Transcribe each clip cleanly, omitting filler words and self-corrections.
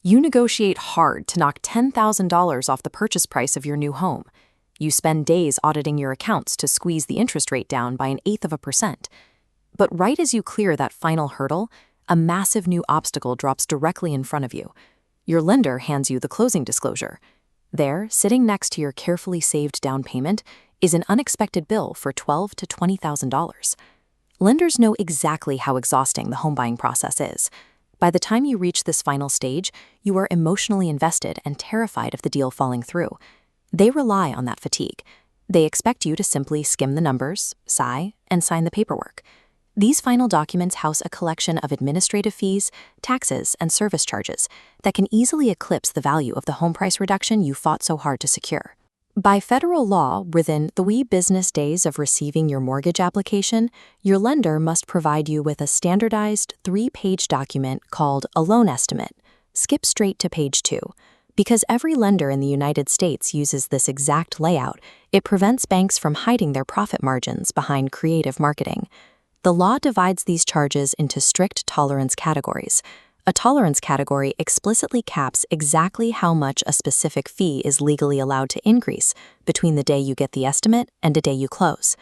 You negotiate hard to knock $10,000 off the purchase price of your new home. You spend days auditing your accounts to squeeze the interest rate down by 1/8%. But right as you clear that final hurdle, a massive new obstacle drops directly in front of you. Your lender hands you the closing disclosure. There, sitting next to your carefully saved down payment, is an unexpected bill for $12,000 to $20,000. Lenders know exactly how exhausting the home buying process is. By the time you reach this final stage, you are emotionally invested and terrified of the deal falling through. They rely on that fatigue. They expect you to simply skim the numbers, sigh, and sign the paperwork. These final documents house a collection of administrative fees, taxes, and service charges that can easily eclipse the value of the home price reduction you fought so hard to secure. By federal law, within 3 business days of receiving your mortgage application, your lender must provide you with a standardized 3-page document called a loan estimate. Skip straight to page 2. Because every lender in the United States uses this exact layout, it prevents banks from hiding their profit margins behind creative marketing. The law divides these charges into strict tolerance categories. A tolerance category explicitly caps exactly how much a specific fee is legally allowed to increase between the day you get the estimate and the day you close.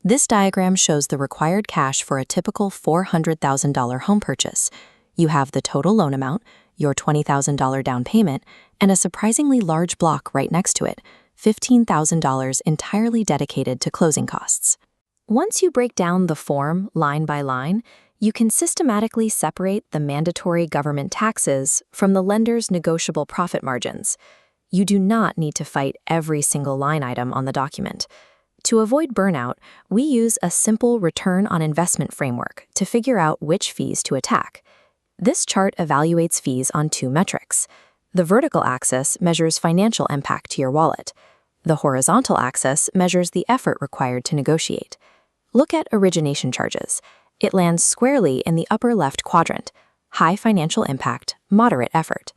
This diagram shows the required cash for a typical $400,000 home purchase. You have the total loan amount, your $20,000 down payment, and a surprisingly large block right next to it, $15,000 entirely dedicated to closing costs. Once you break down the form line by line, you can systematically separate the mandatory government taxes from the lender's negotiable profit margins. You do not need to fight every single line item on the document. To avoid burnout, we use a simple return on investment framework to figure out which fees to attack. This chart evaluates fees on 2 metrics. The vertical axis measures financial impact to your wallet. The horizontal axis measures the effort required to negotiate. Look at origination charges. It lands squarely in the upper left quadrant: high financial impact, moderate effort.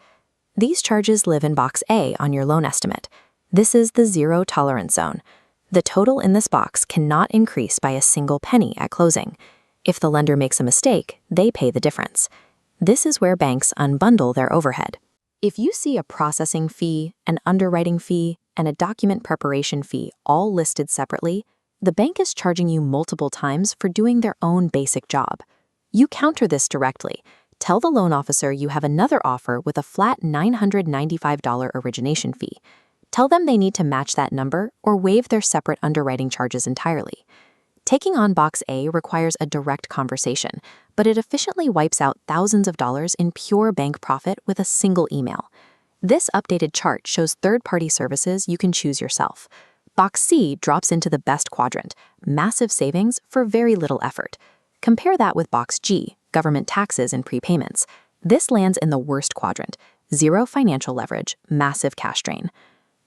These charges live in box A on your loan estimate. This is the zero tolerance zone. The total in this box cannot increase by a single penny at closing. If the lender makes a mistake, they pay the difference. This is where banks unbundle their overhead. If you see a processing fee, an underwriting fee, and a document preparation fee all listed separately, the bank is charging you multiple times for doing their own basic job. You counter this directly. Tell the loan officer you have another offer with a flat $995 origination fee. Tell them they need to match that number or waive their separate underwriting charges entirely. Taking on box A requires a direct conversation, but it efficiently wipes out thousands of dollars in pure bank profit with a single email. This updated chart shows third-party services you can choose yourself. Box C drops into the best quadrant, massive savings for very little effort. Compare that with Box G, government taxes and prepayments. This lands in the worst quadrant, zero financial leverage, massive cash drain.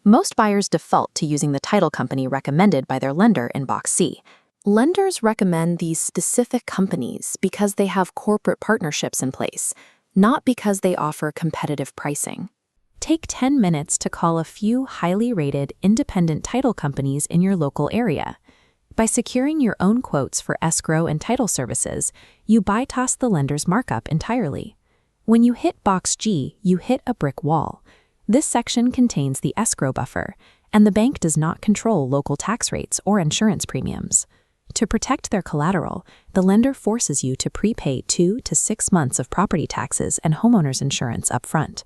Most buyers default to using the title company recommended by their lender in Box C. Lenders recommend these specific companies because they have corporate partnerships in place, not because they offer competitive pricing. Take 10 minutes to call a few highly rated independent title companies in your local area. By securing your own quotes for escrow and title services, you bypass the lender's markup entirely. When you hit Box G, you hit a brick wall. This section contains the escrow buffer, and the bank does not control local tax rates or insurance premiums. To protect their collateral, the lender forces you to prepay 2 to 6 months of property taxes and homeowners insurance up front.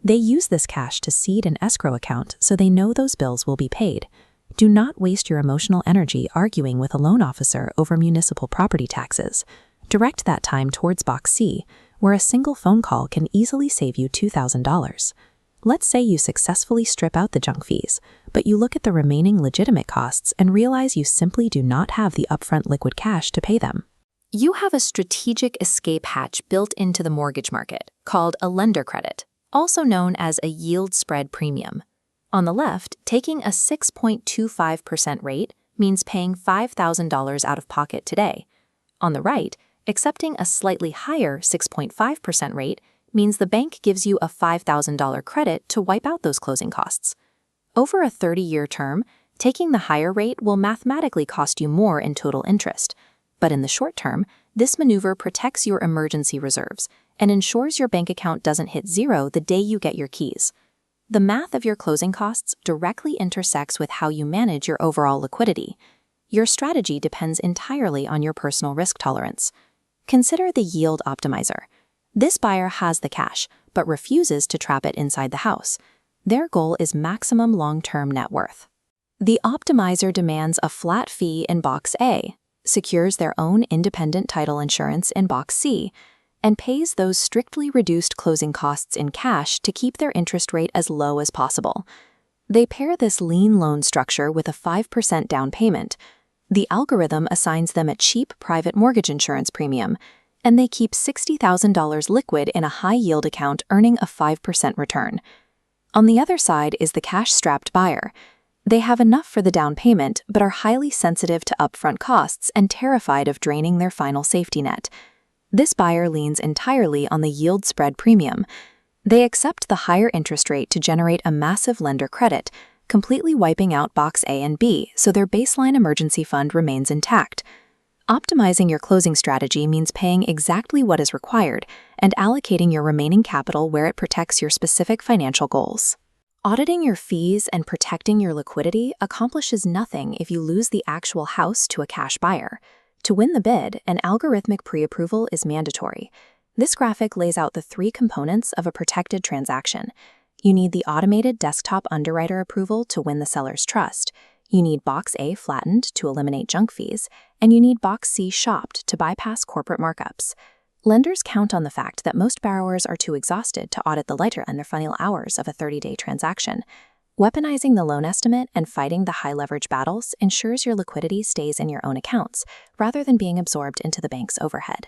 They use this cash to seed an escrow account so they know those bills will be paid. Do not waste your emotional energy arguing with a loan officer over municipal property taxes. Direct that time towards Box C, where a single phone call can easily save you $2,000. Let's say you successfully strip out the junk fees, but you look at the remaining legitimate costs and realize you simply do not have the upfront liquid cash to pay them. You have a strategic escape hatch built into the mortgage market called a lender credit, also known as a yield spread premium. On the left, taking a 6.25% rate means paying $5,000 out of pocket today. On the right, accepting a slightly higher 6.5% rate means the bank gives you a $5,000 credit to wipe out those closing costs. Over a 30-year term, taking the higher rate will mathematically cost you more in total interest. But in the short term, this maneuver protects your emergency reserves and ensures your bank account doesn't hit zero the day you get your keys. The math of your closing costs directly intersects with how you manage your overall liquidity. Your strategy depends entirely on your personal risk tolerance. Consider the yield optimizer. This buyer has the cash, but refuses to trap it inside the house. Their goal is maximum long-term net worth. The optimizer demands a flat fee in Box A, secures their own independent title insurance in Box C, and pays those strictly reduced closing costs in cash to keep their interest rate as low as possible. They pair this lean loan structure with a 5% down payment. The algorithm assigns them a cheap private mortgage insurance premium, and they keep $60,000 liquid in a high-yield account earning a 5% return. On the other side is the cash-strapped buyer. They have enough for the down payment but are highly sensitive to upfront costs and terrified of draining their final safety net. This buyer leans entirely on the yield spread premium. They accept the higher interest rate to generate a massive lender credit, completely wiping out Box A and B so their baseline emergency fund remains intact. Optimizing your closing strategy means paying exactly what is required and allocating your remaining capital where it protects your specific financial goals. Auditing your fees and protecting your liquidity accomplishes nothing if you lose the actual house to a cash buyer. To win the bid, an algorithmic pre-approval is mandatory. This graphic lays out the 3 components of a protected transaction. You need the automated desktop underwriter approval to win the seller's trust. You need Box A flattened to eliminate junk fees, and you need Box C shopped to bypass corporate markups. Lenders count on the fact that most borrowers are too exhausted to audit the lighter and their final hours of a 30-day transaction. Weaponizing the loan estimate and fighting the high-leverage battles ensures your liquidity stays in your own accounts, rather than being absorbed into the bank's overhead.